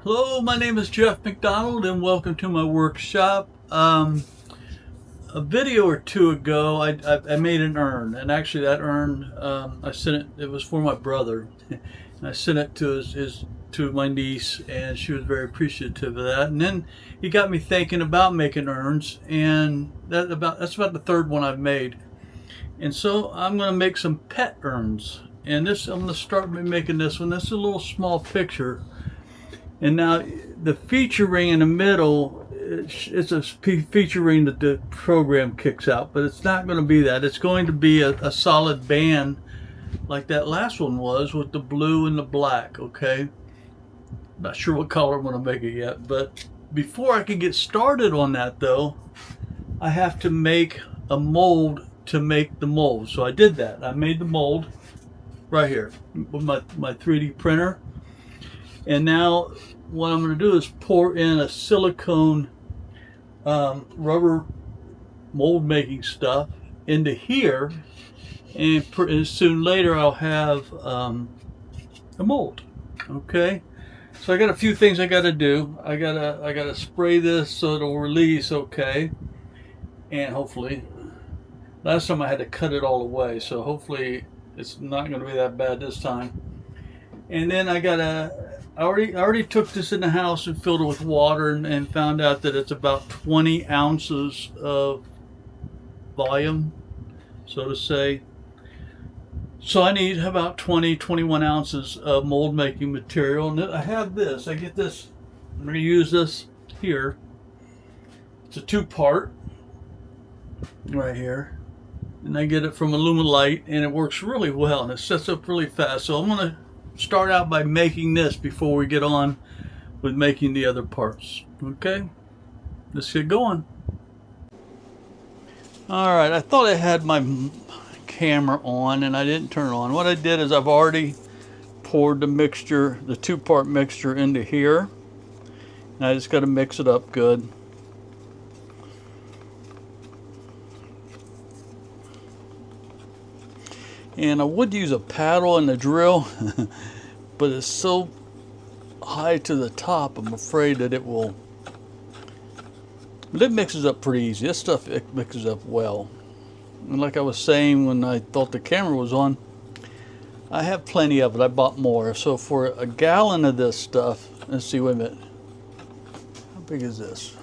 Hello, my name is Jeff McDonald and welcome to my workshop. A video or two ago I made an urn, and actually that urn I sent it was for my brother and I sent it to to my niece, and she was very appreciative of that. And then he got me thinking about making urns, and that's about the third one I've made. And so I'm going to make some pet urns, and I'm going to start making this one. This is a little small picture. And now the feature ring in the middle, it's a feature ring that the program kicks out, but it's not going to be that. It's going to be a solid band like that last one was, with the blue and the black, okay? Not sure what color I'm going to make it yet, but before I can get started on that though, I have to make a mold to make the mold. So I did that. I made the mold right here with my 3D printer. And now what I'm going to do is pour in a silicone rubber mold making stuff into here, and soon later I'll have a mold. Okay, so I got a few things I got to do. I gotta spray this so it'll release. Okay, and hopefully, last time I had to cut it all away, so hopefully it's not going to be that bad this time. And then I already took this in the house and filled it with water, and found out that it's about 20 ounces of volume, so to say. So I need about 21 ounces of mold making material. And I have this. I get this. I'm going to use this here. It's a two-part right here. And I get it from Alumilite, and it works really well, and it sets up really fast. So I'm going to start out by making this before we get on with making the other parts. Okay, let's get going. All right, I thought I had my camera on and I didn't turn it on. What I did is I've already poured the mixture, the two-part mixture, into here, and I just got to mix it up good. And I would use a paddle and a drill, but it's so high to the top, I'm afraid that it will. But it mixes up pretty easy. This stuff, it mixes up well. And like I was saying when I thought the camera was on, I have plenty of it. I bought more. So for a gallon of this stuff, let's see, wait a minute. How big is this?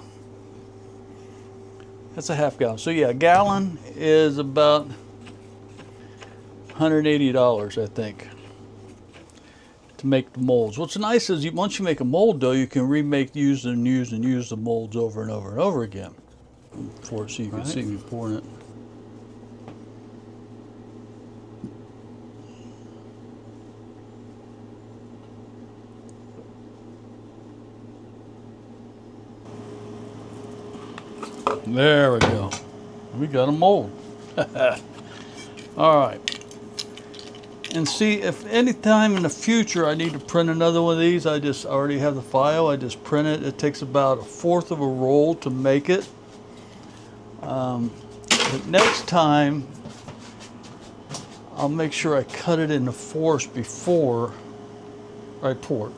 That's a half gallon. So yeah, a gallon is about $180, I think, to make the molds. What's nice is once you make a mold though, you can use the molds over and over and over again. So you can see me pouring it. There we go. We got a mold. All right. And see, if any time in the future I need to print another one of these, I already have the file. I just print it. It takes about 1/4 of a roll to make it. But next time, I'll make sure I cut it into fourths before I pour it.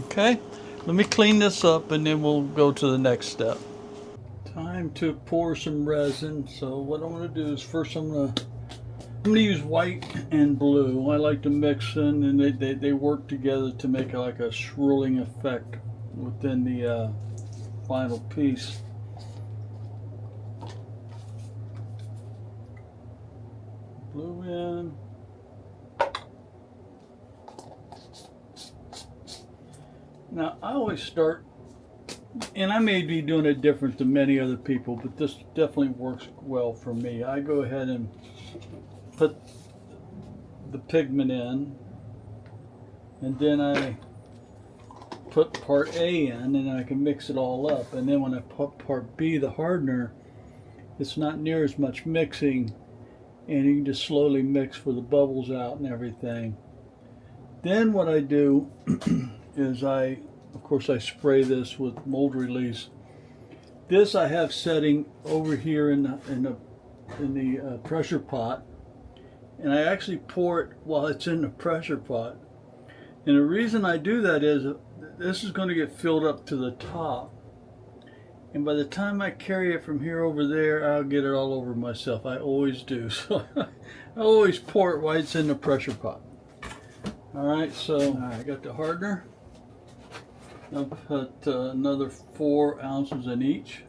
Okay? Let me clean this up and then we'll go to the next step. Time to pour some resin. So what I'm going to do is first I'm going to use white and blue. I like to mix in, and they work together to make like a swirling effect within the final piece. Blue in. Now I always start, and I may be doing it different than many other people, but this definitely works well for me. I go ahead and put the pigment in, and then I put part A in, and I can mix it all up. And then when I put part B, the hardener, it's not near as much mixing, and you can just slowly mix for the bubbles out and everything. Then what I do is of course I spray this with mold release. This I have setting over here in the pressure pot, and I actually pour it while it's in the pressure pot. And the reason I do that is this is going to get filled up to the top. And by the time I carry it from here over there, I'll get it all over myself. I always do. So I always pour it while it's in the pressure pot. All right, so I got the hardener. I'll put another 4 ounces in each.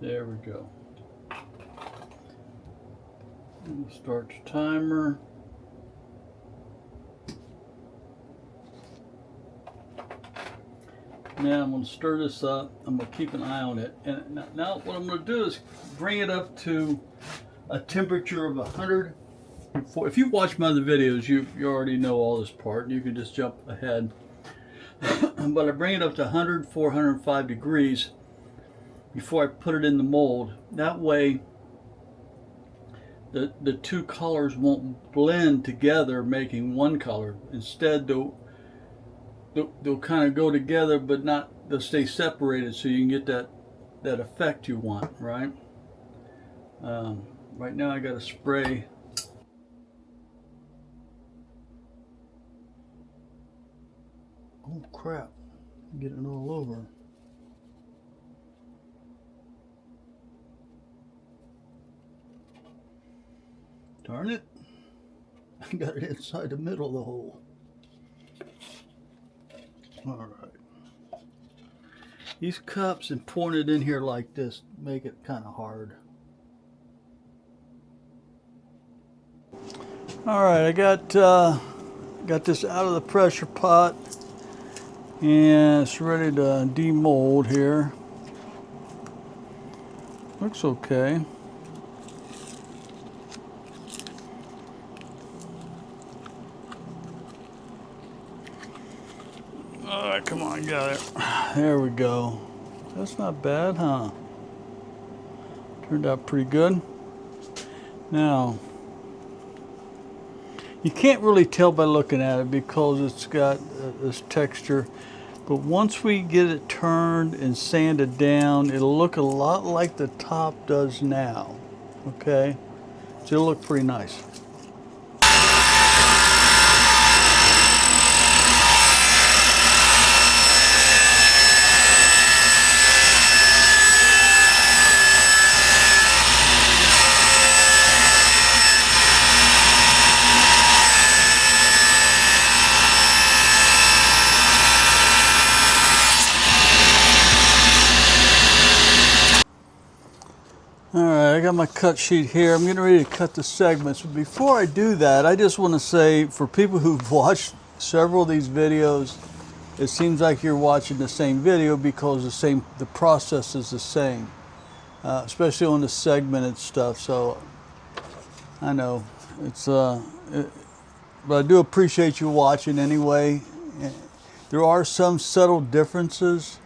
There we go. We'll start the timer. Now I'm going to stir this up. I'm going to keep an eye on it. And now what I'm going to do is bring it up to a temperature of 100. If you watch my other videos, you already know all this part. You can just jump ahead. But I bring it up to 100, 405 degrees before I put it in the mold. That way the two colors won't blend together making one color. Instead they'll kind of go together, but they'll stay separated, so you can get that effect you want, right? Right now I got to spray. Oh crap, I'm getting it all over. Darn it, I got it inside the middle of the hole. All right. These cups and pouring it in here like this make it kind of hard. All right, I got this out of the pressure pot and it's ready to demold here. Looks okay. All right, come on, got it. There we go. That's not bad, huh? Turned out pretty good. Now, you can't really tell by looking at it because it's got this texture. But once we get it turned and sanded down, it'll look a lot like the top does now. Okay? So it'll look pretty nice. Alright, I got my cut sheet here. I'm getting ready to cut the segments. But before I do that, I just want to say, for people who've watched several of these videos, it seems like you're watching the same video because the process is the same. Especially on the segmented stuff. So, I know, but I do appreciate you watching anyway. There are some subtle differences.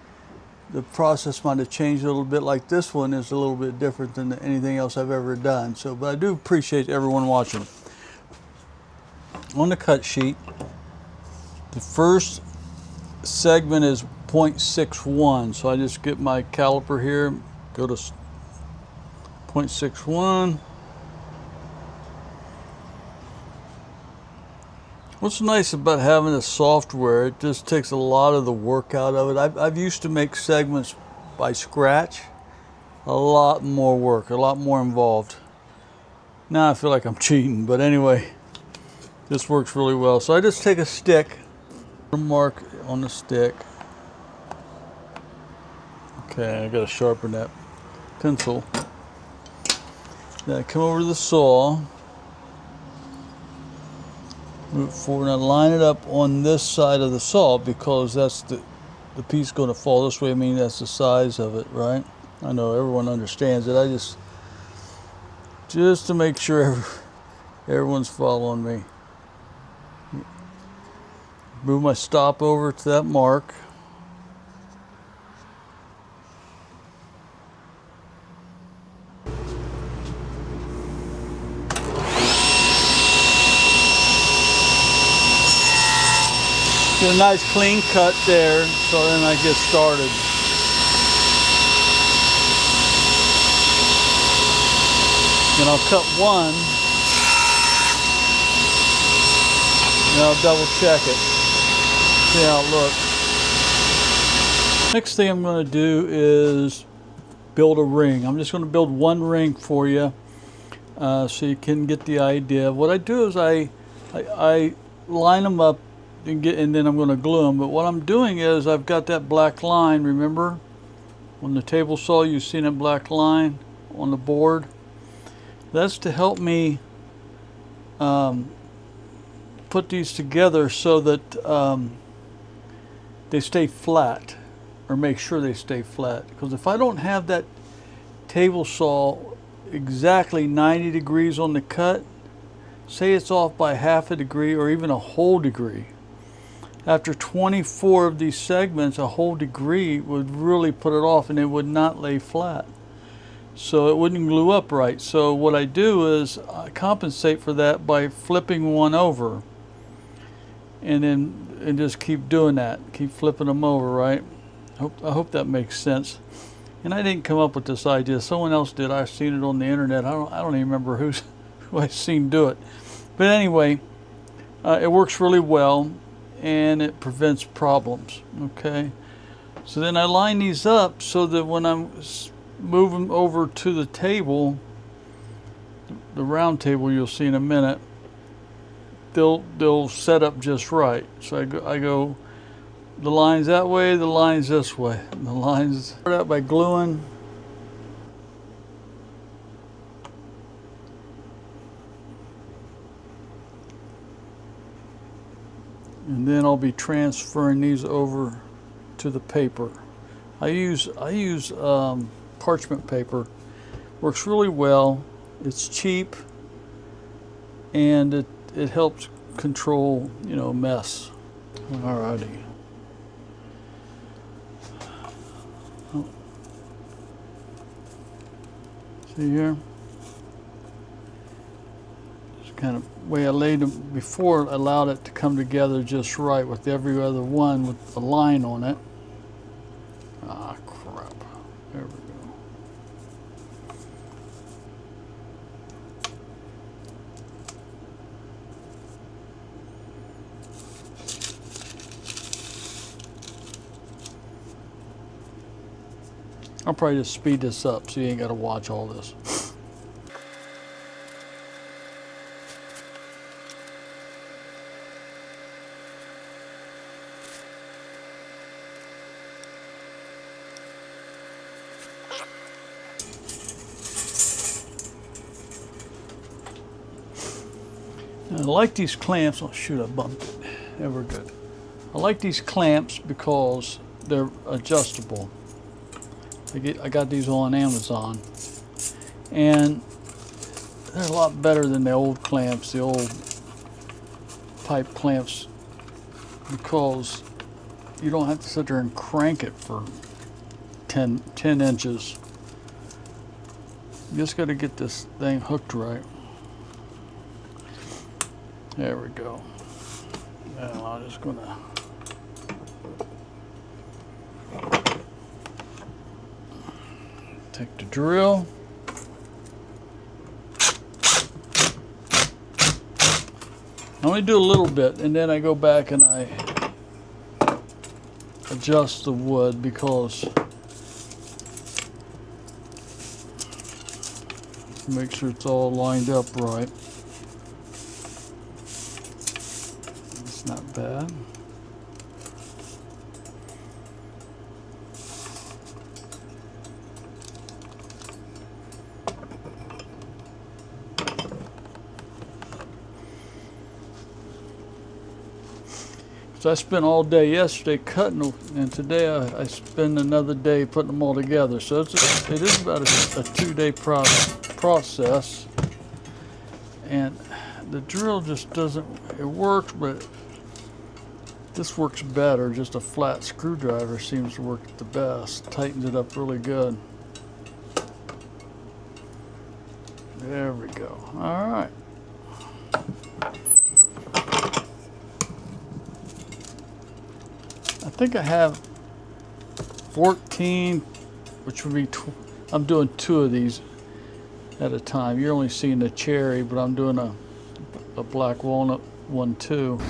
The process might have changed a little bit, like this one is a little bit different than anything else I've ever done. So, but I do appreciate everyone watching. On the cut sheet, the first segment is 0.61. So I just get my caliper here, go to 0.61. What's nice about having the software, it just takes a lot of the work out of it. I've used to make segments by scratch. A lot more work, a lot more involved. Now I feel like I'm cheating, but anyway, this works really well. So I just take a stick, mark on the stick. Okay, I gotta sharpen that pencil. Then I come over to the saw. Move forward and I line it up on this side of the saw because that's the piece going to fall this way. I mean, that's the size of it, right? I know everyone understands it. I just to make sure Everyone's following me. Move my stop over to that mark. Get a nice clean cut there, so then I get started. Then I'll cut one, and I'll double check it, see how it looks. Next thing I'm going to do is build a ring. I'm just going to build one ring for you, so you can get the idea. What I do is I line them up and then I'm going to glue them. But what I'm doing is I've got that black line. Remember, on the table saw, you've seen a black line on the board. That's to help me put these together so that they stay flat, or make sure they stay flat. Because if I don't have that table saw exactly 90 degrees on the cut, say it's off by half a degree or even a whole degree, after 24 of these segments, a whole degree would really put it off and it would not lay flat. So it wouldn't glue up right. So what I do is I compensate for that by flipping one over, and just keep doing that. Keep flipping them over, right? I hope that makes sense. And I didn't come up with this idea. Someone else did. I've seen it on the internet. I don't even remember who I've seen do it. But anyway, it works really well, and it prevents problems. Okay. So then I line these up so that when I'm moving over to the table, the round table you'll see in a minute, they'll set up just right. So I go the lines that way, the lines this way. And the lines start out by gluing. And then I'll be transferring these over to the paper. I use parchment paper. Works really well. It's cheap, and it helps control, mess. Alrighty. Oh. See here? Kind of way I laid them before allowed it to come together just right with every other one with a line on it. Ah, crap. There we go. I'll probably just speed this up so you ain't got to watch all this. I like these clamps. Oh shoot, I bumped it. Yeah, we're good. I like these clamps because they're adjustable. I got these on Amazon, and they're a lot better than the old clamps, the old pipe clamps, because you don't have to sit there and crank it for 10 inches. You just got to get this thing hooked right. There we go. Now I'm just gonna take the drill. I only do a little bit, and then I go back and I adjust the wood because make sure it's all lined up right. It's not bad. So I spent all day yesterday cutting them, and today I spend another day putting them all together. So it is about a 2-day process. And the drill just doesn't, it works, but this works better. Just a flat screwdriver seems to work the best. Tightens it up really good. There we go. All right. I think I have 14, which would be, I'm doing 2 of these at a time. You're only seeing the cherry, but I'm doing a black walnut one too.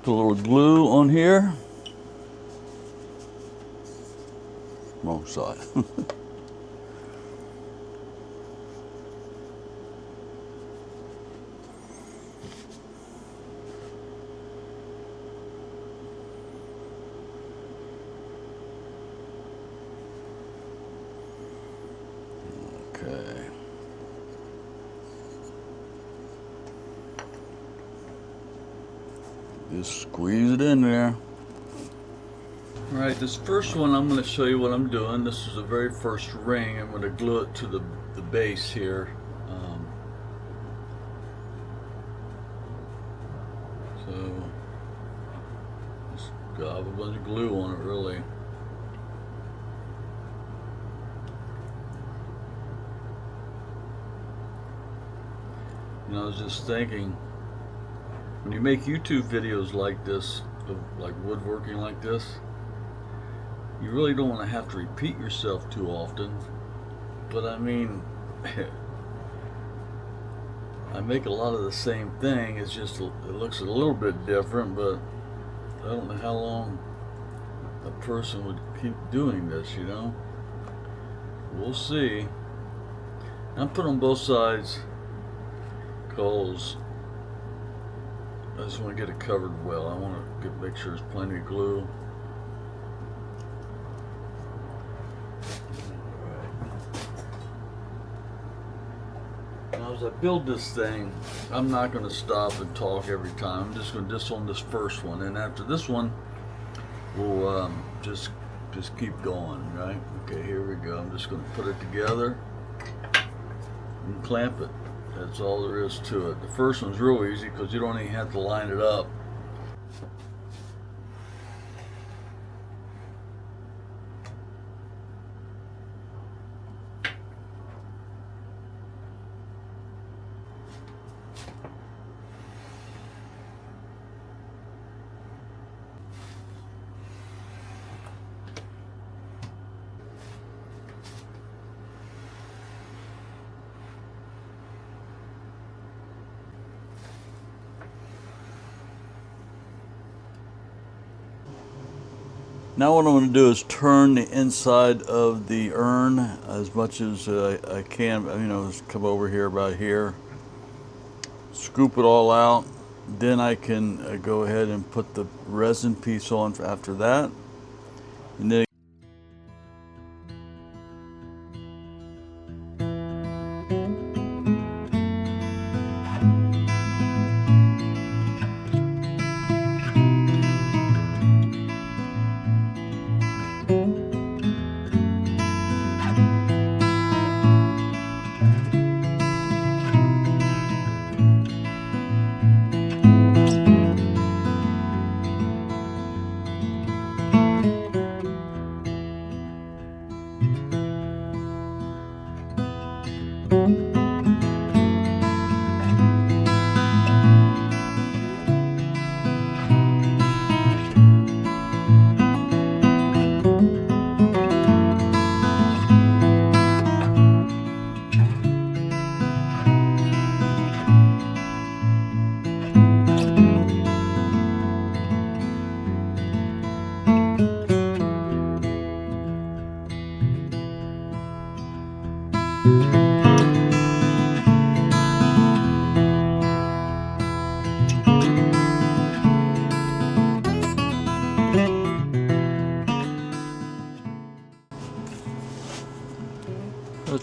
Put a little glue on here. Wrong side. Okay. Just squeeze it in there. All right, this first one, I'm going to show you what I'm doing. This is the very first ring. I'm going to glue it to the base here. So, just gob a bunch of glue on it, really. And I was just thinking, when you make YouTube videos like this, like woodworking like this, you really don't want to have to repeat yourself too often. But I mean, I make a lot of the same thing. It's just, it looks a little bit different, but I don't know how long a person would keep doing this, you know? We'll see. I'm putting on both sides because I just want to get it covered well. I want to make sure there's plenty of glue. Now as I build this thing, I'm not going to stop and talk every time. I'm just going to on this first one, and after this one, we'll just keep going, right? Okay, here we go. I'm just going to put it together and clamp it. That's all there is to it. The first one's real easy because you don't even have to line it up. Now what I'm going to do is turn the inside of the urn as much as I can. You know, just come over here about here, scoop it all out. Then I can go ahead and put the resin piece on after that. And then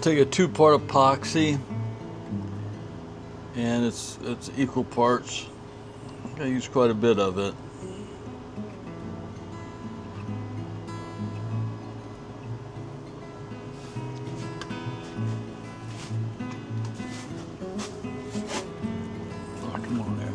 take a 2-part epoxy, and it's equal parts. I use quite a bit of it. Oh, come on there.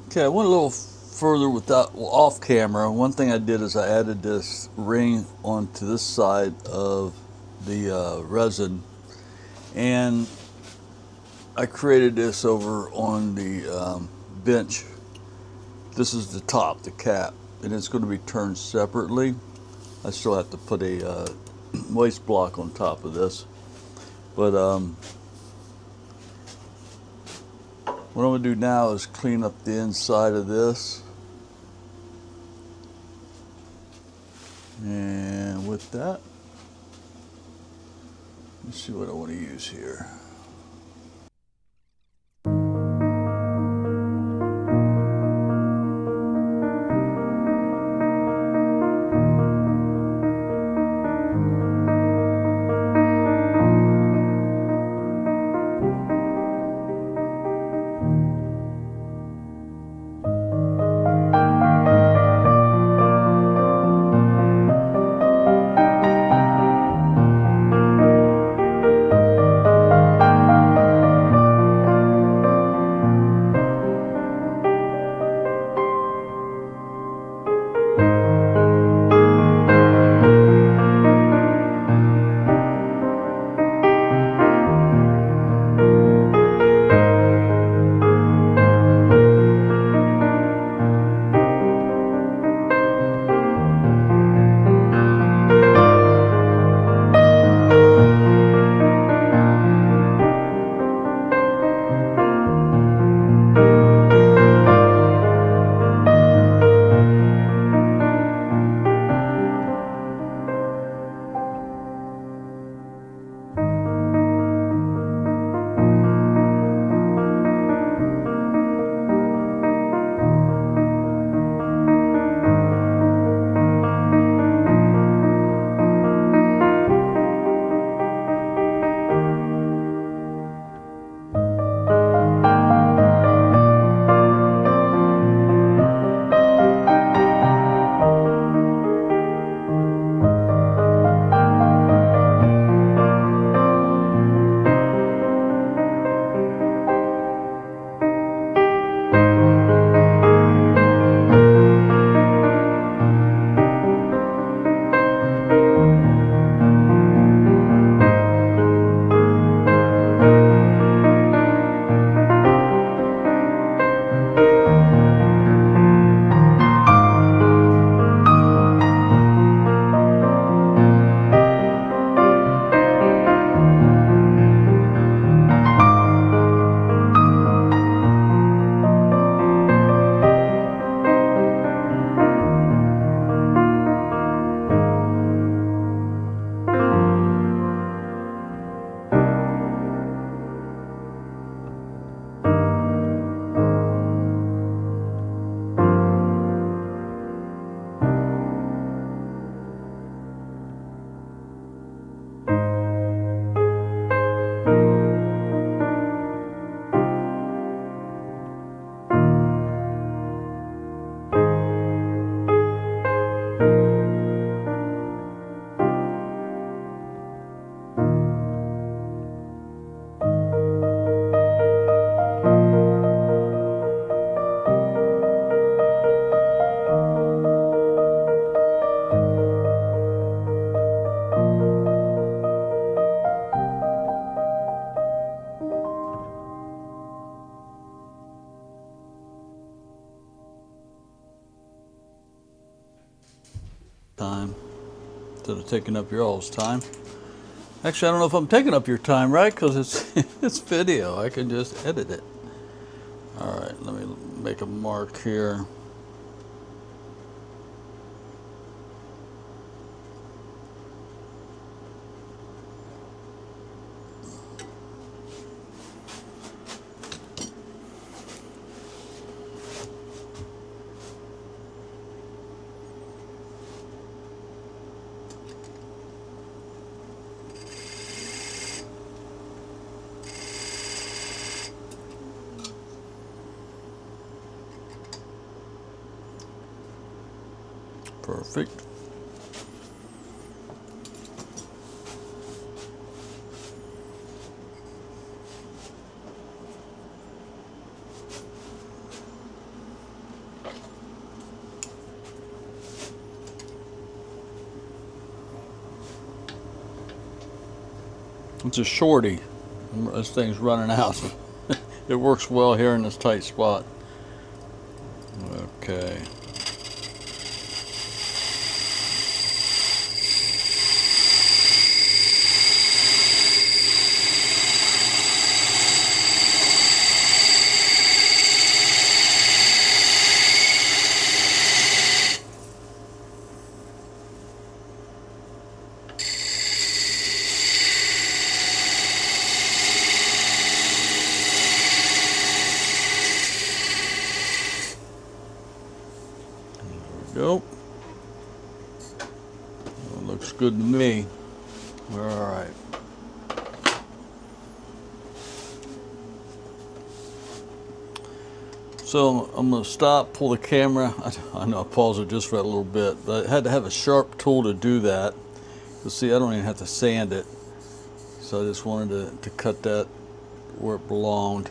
Okay, I went a little further without off camera. One thing I did is I added this ring onto this side of the resin, and I created this over on the bench. This is the top, the cap, and it's going to be turned separately. I still have to put a waste block on top of this, but what I'm going to do now is clean up the inside of this. And with that, let's see what I want to use here. time instead of taking up your all's time. Actually, I don't know if I'm taking up your time, right? Because it's video. I can just edit it. All right, let me make a mark here. Perfect. It's a shorty. This thing's running out. It works well here in this tight spot. Okay. Go. Well, looks good to me. All right. So I'm going to stop, pull the camera. I know I paused it just for a little bit, but I had to have a sharp tool to do that. You'll see I don't even have to sand it. So I just wanted to cut that where it belonged.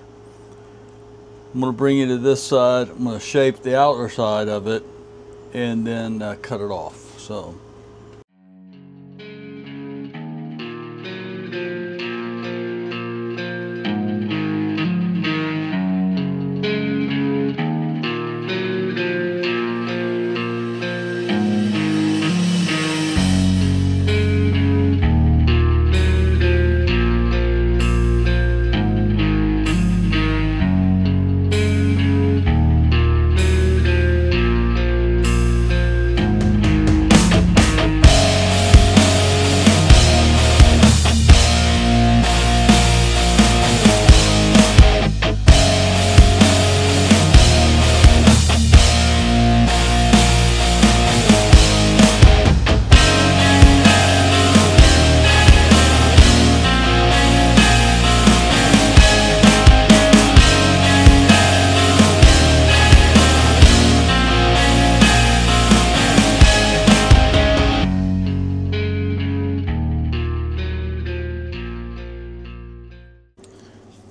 I'm going to bring it to this side. I'm going to shape the outer side of it and then cut it off. So.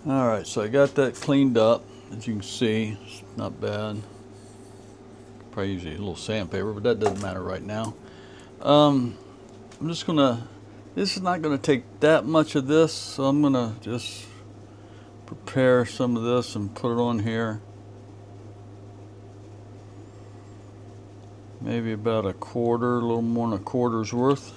All right, so I got that cleaned up. As you can see, it's not bad. Probably use a little sandpaper, but that doesn't matter right now. I'm just gonna, this is not gonna take that much of this, so I'm gonna just prepare some of this and put it on here. Maybe about a quarter, a little more than a quarter's worth.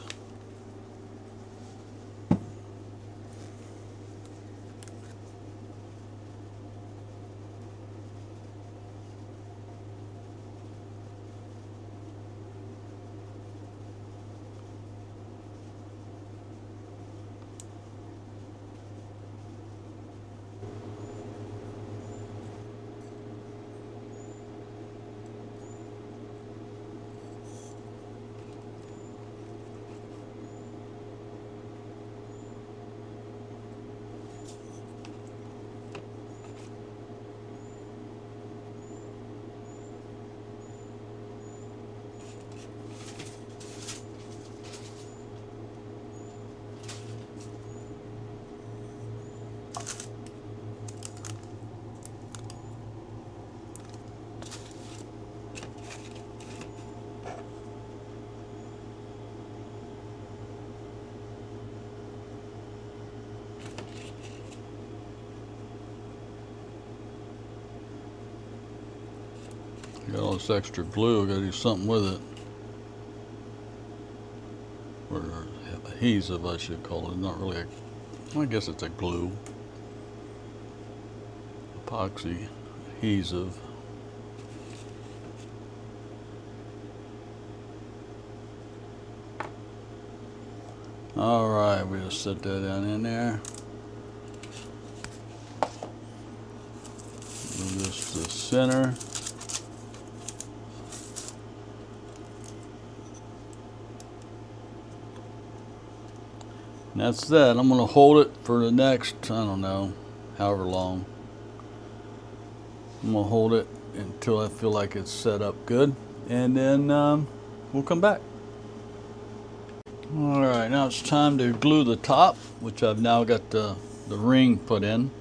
Got all this extra glue, I gotta do something with it. or adhesive, I should call it. Not really I guess it's a glue. Epoxy adhesive. All right, we just set that down in there. Move this to the center. And that's that. I'm going to hold it for the next, I don't know, however long. I'm going to hold it until I feel like it's set up good. And then we'll come back. Alright, now it's time to glue the top, which I've now got the ring put in.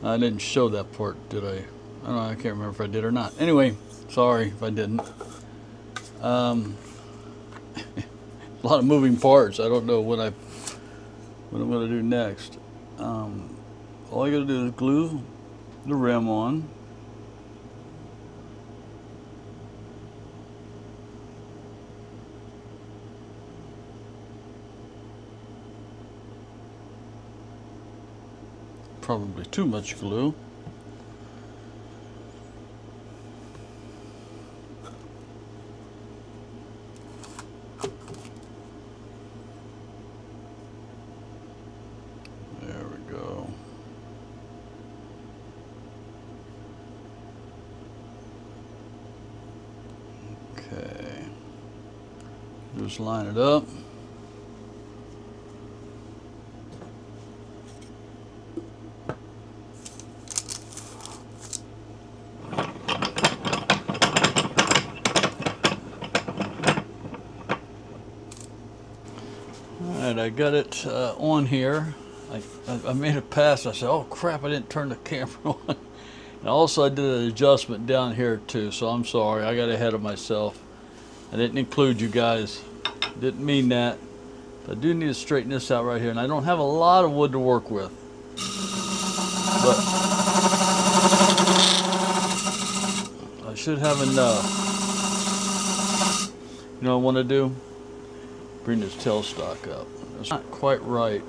I didn't show that part, did I? I don't know, I can't remember if I did or not. Anyway, sorry if I didn't. A lot of moving parts. I don't know what I'm going to do next. All I got to do is glue the rim on. Probably too much glue. There we go. Okay. Just line it up. I got it on here. I made a pass. I said, oh crap, I didn't turn the camera on. And also I did an adjustment down here too, so I'm sorry. I got ahead of myself. I didn't include you guys. Didn't mean that. But I do need to straighten this out right here. And I don't have a lot of wood to work with. But I should have enough. You know what I want to do? Bring this tailstock up. It's not quite right.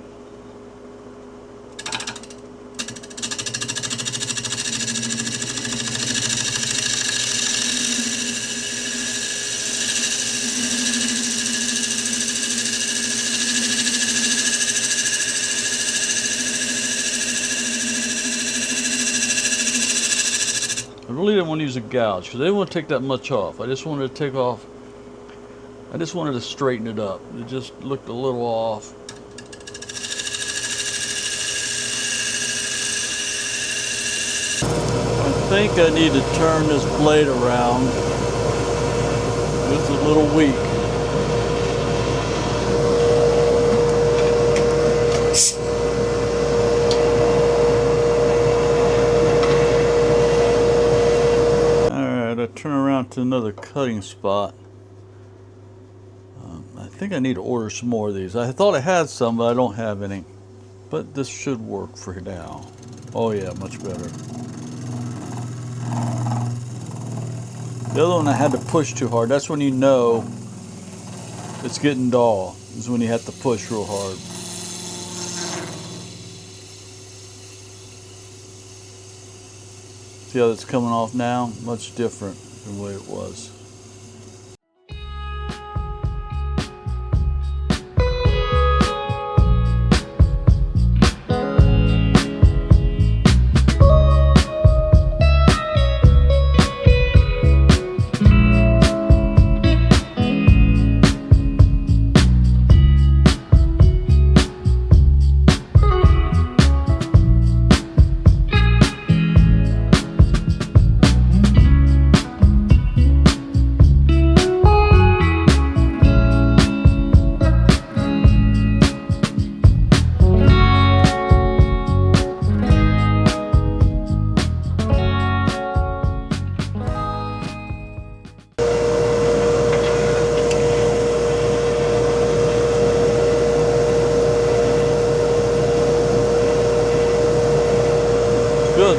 I really didn't want to use a gouge because I didn't want to take that much off. I just wanted to take off. I just wanted to straighten it up. It just looked a little off. I think I need to turn this blade around. It's a little weak. Alright, I turn around to another cutting spot. I think I need to order some more of these. I thought I had some, but I don't have any. But this should work for now. Oh yeah, much better. The other one I had to push too hard. That's when you know it's getting dull. Is when you have to push real hard. See how it's coming off now? Much different than the way it was. Good.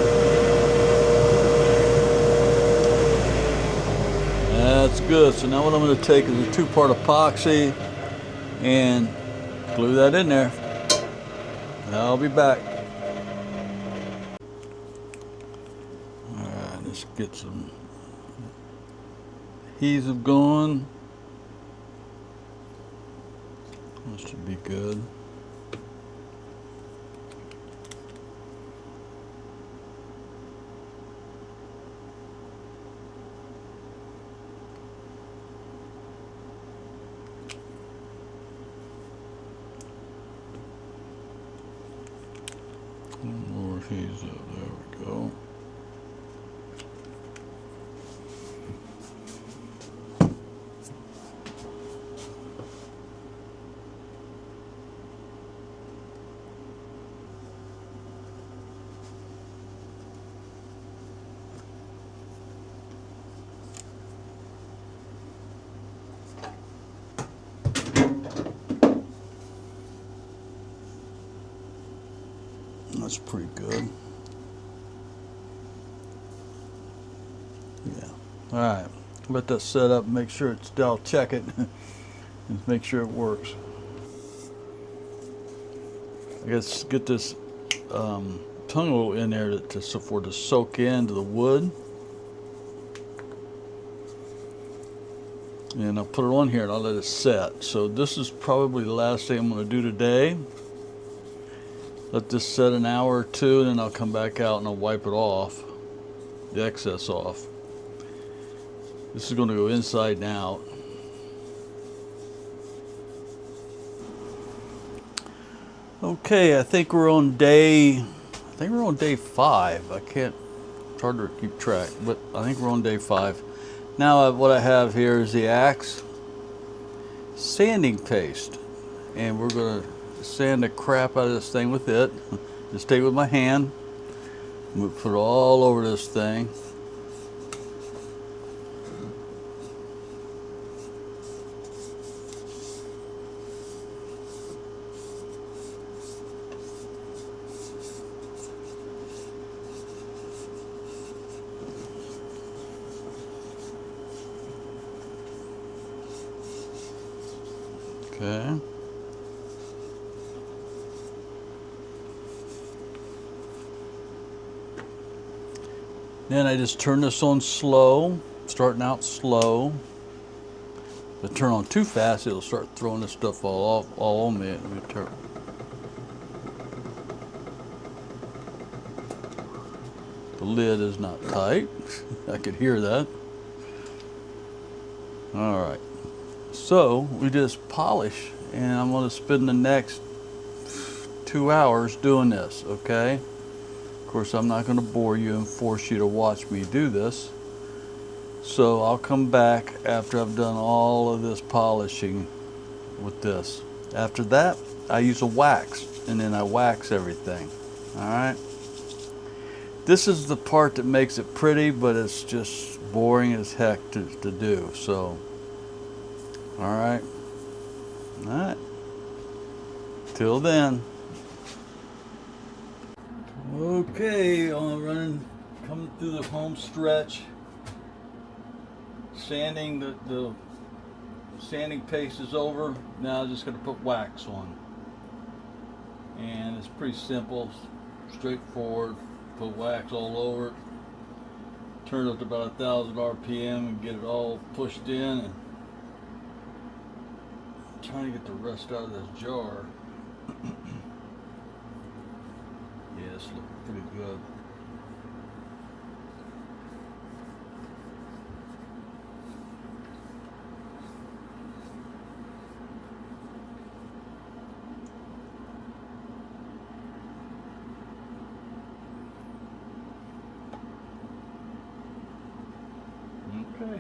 That's good. So now what I'm going to take is a 2-part epoxy and glue that in there. I'll be back. Alright, let's get some adhesive going. This should be good. More adhesive, there we go. That's pretty good. Yeah. All right. Let that set up. Make sure it's. I'll check it and make sure it works. I guess get this tongue in there for it to soak into the wood. And I'll put it on here and I'll let it set. So this is probably the last thing I'm going to do today. Let this set an hour or two, and then I'll come back out and I'll wipe it off, the excess off. This is going to go inside and out. Okay, I think we're on day 5. I can't, it's hard to keep track, but I think we're on day 5. Now what I have here is the axe, sanding paste, and we're going to sand the crap out of this thing with it. Just take it with my hand. I'm going to put it all over this thing. Okay. Then I just turn this on slow, starting out slow. If I turn on too fast, it'll start throwing this stuff all on me. Let me turn. The lid is not tight. I could hear that. All right. So we just polish, and I'm going to spend the next 2 hours doing this, okay? Of course, I'm not going to bore you and force you to watch me do this. So I'll come back after I've done all of this polishing with this. After that, I use a wax, and then I wax everything, all right? This is the part that makes it pretty, but it's just boring as heck to do, so. All right. Till then. Okay, I'm coming through the home stretch. Sanding, the sanding paste is over. Now I'm just going to put wax on. And it's pretty simple, straightforward. Put wax all over it. Turn it up to about 1,000 RPM and get it all pushed in. And trying to get the rest out of this jar. Yeah, it's looking pretty good. Okay.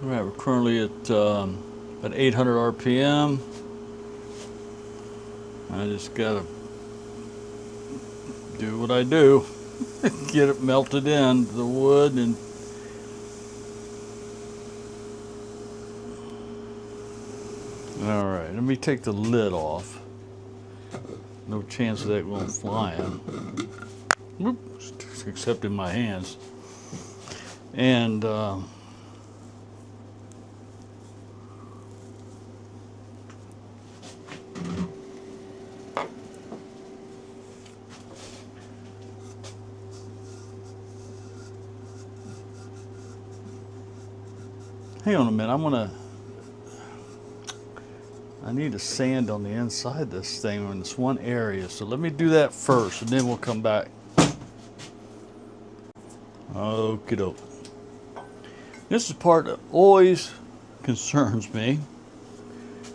All right, we're currently at 800 RPM. I just gotta do what I do, get it melted in the wood, and all right, let me take the lid off. No chance of that going flying. Whoop, except in my hands. And hang on a minute, I need to sand on the inside of this thing in this one area. So let me do that first and then we'll come back. Okie doke. This is the part that always concerns me.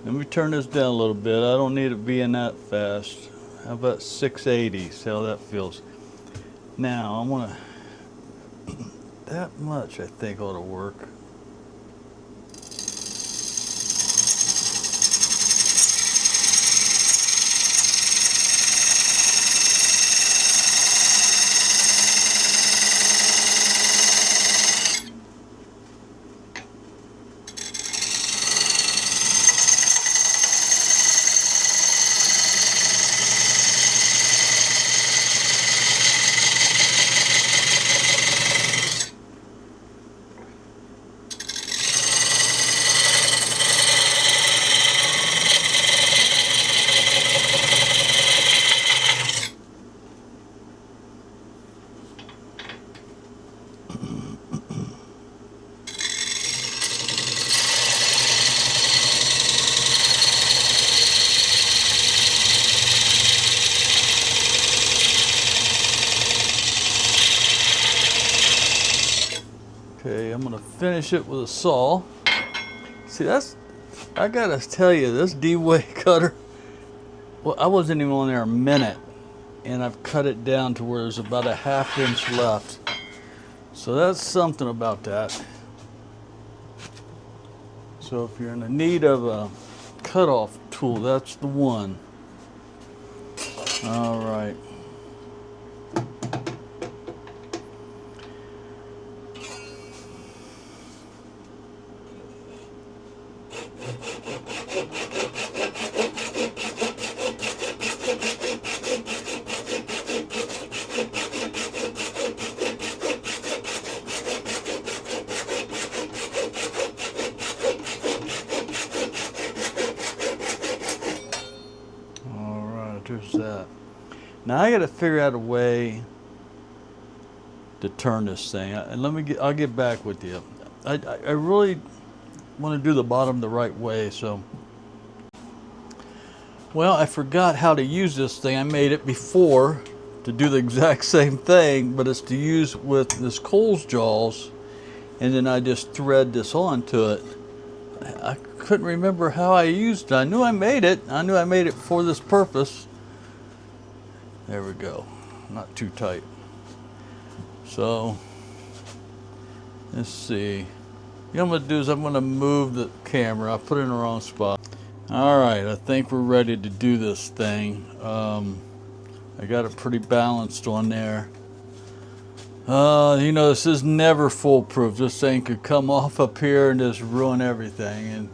Let me turn this down a little bit. I don't need it being that fast. How about 680? See how that feels. Now I'm gonna, that much I think ought to work. Okay, I'm gonna finish it with a saw. See, I gotta tell you, this D-Way cutter, well, I wasn't even on there a minute, and I've cut it down to where there's about a ½ inch left. So that's something about that. So if you're in the need of a cutoff tool, that's the one. All right. There's that. Now I got to figure out a way to turn this thing. And I'll get back with you. I really want to do the bottom the right way. So, well, I forgot how to use this thing. I made it before to do the exact same thing, but it's to use with this Coles jaws, and then I just thread this onto it. I couldn't remember how I used it. I knew I made it. I knew I made it for this purpose. There we go. Not too tight. So, let's see. What I'm going to do is I'm going to move the camera. I put it in the wrong spot. All right, I think we're ready to do this thing. I got it pretty balanced on there. You know, this is never foolproof. This thing could come off up here and just ruin everything. And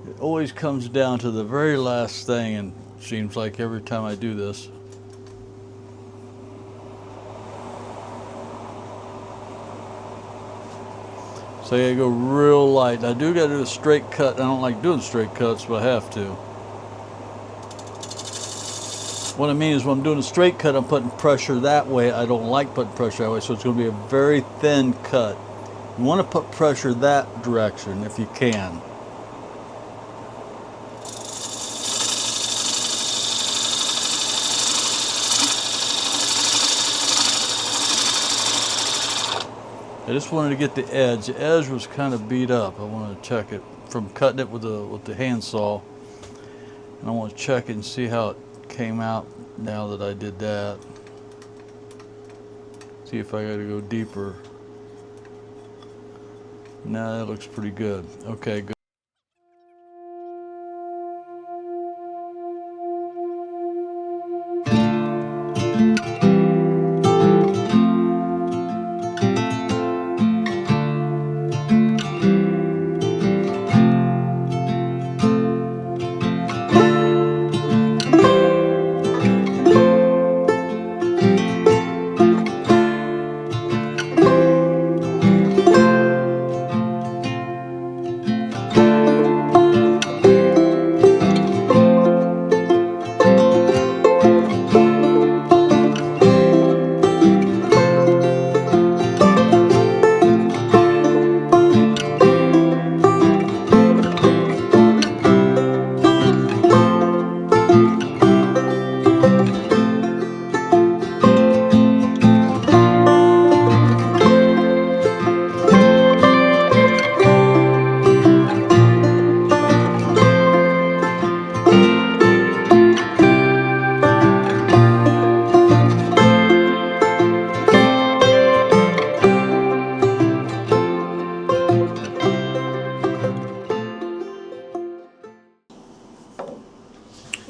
it always comes down to the very last thing, and it seems like every time I do this. So I gotta go real light. I do gotta do a straight cut. I don't like doing straight cuts, but I have to. What I mean is when I'm doing a straight cut, I'm putting pressure that way. I don't like putting pressure that way, so it's gonna be a very thin cut. You wanna put pressure that direction if you can. I just wanted to get the edge. The edge was kind of beat up. I wanted to check it from cutting it with the handsaw. And I want to check it and see how it came out now that I did that. See if I got to go deeper. Now that looks pretty good. Okay, good.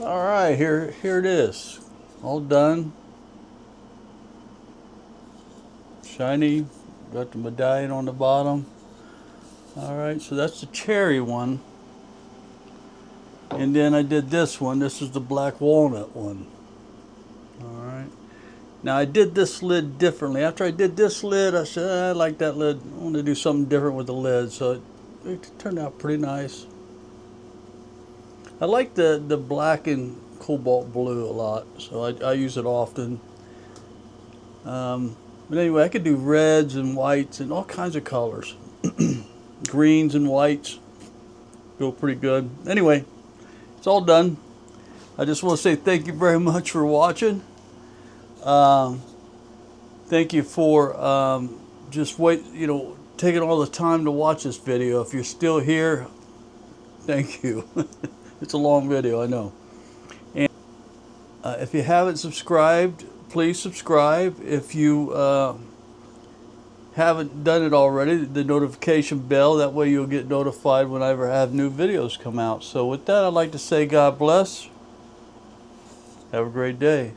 All right, here it is, all done. Shiny, got the medallion on the bottom. All right, so that's the cherry one. And then I did this one. This is the black walnut one. All right. Now I did this lid differently. After I did this lid, I said, I like that lid. I want to do something different with the lid. So it turned out pretty nice. I like the black and cobalt blue a lot. So I use it often. But anyway, I could do reds and whites and all kinds of colors. Greens and whites go pretty good. Anyway, it's all done. I just want to say thank you very much for watching. Thank you for just taking all the time to watch this video. If you're still here, thank you. It's a long video, I know. And if you haven't subscribed, please subscribe. If you haven't done it already, the notification bell, that way you'll get notified whenever I have new videos come out. So with that, I'd like to say God bless. Have a great day.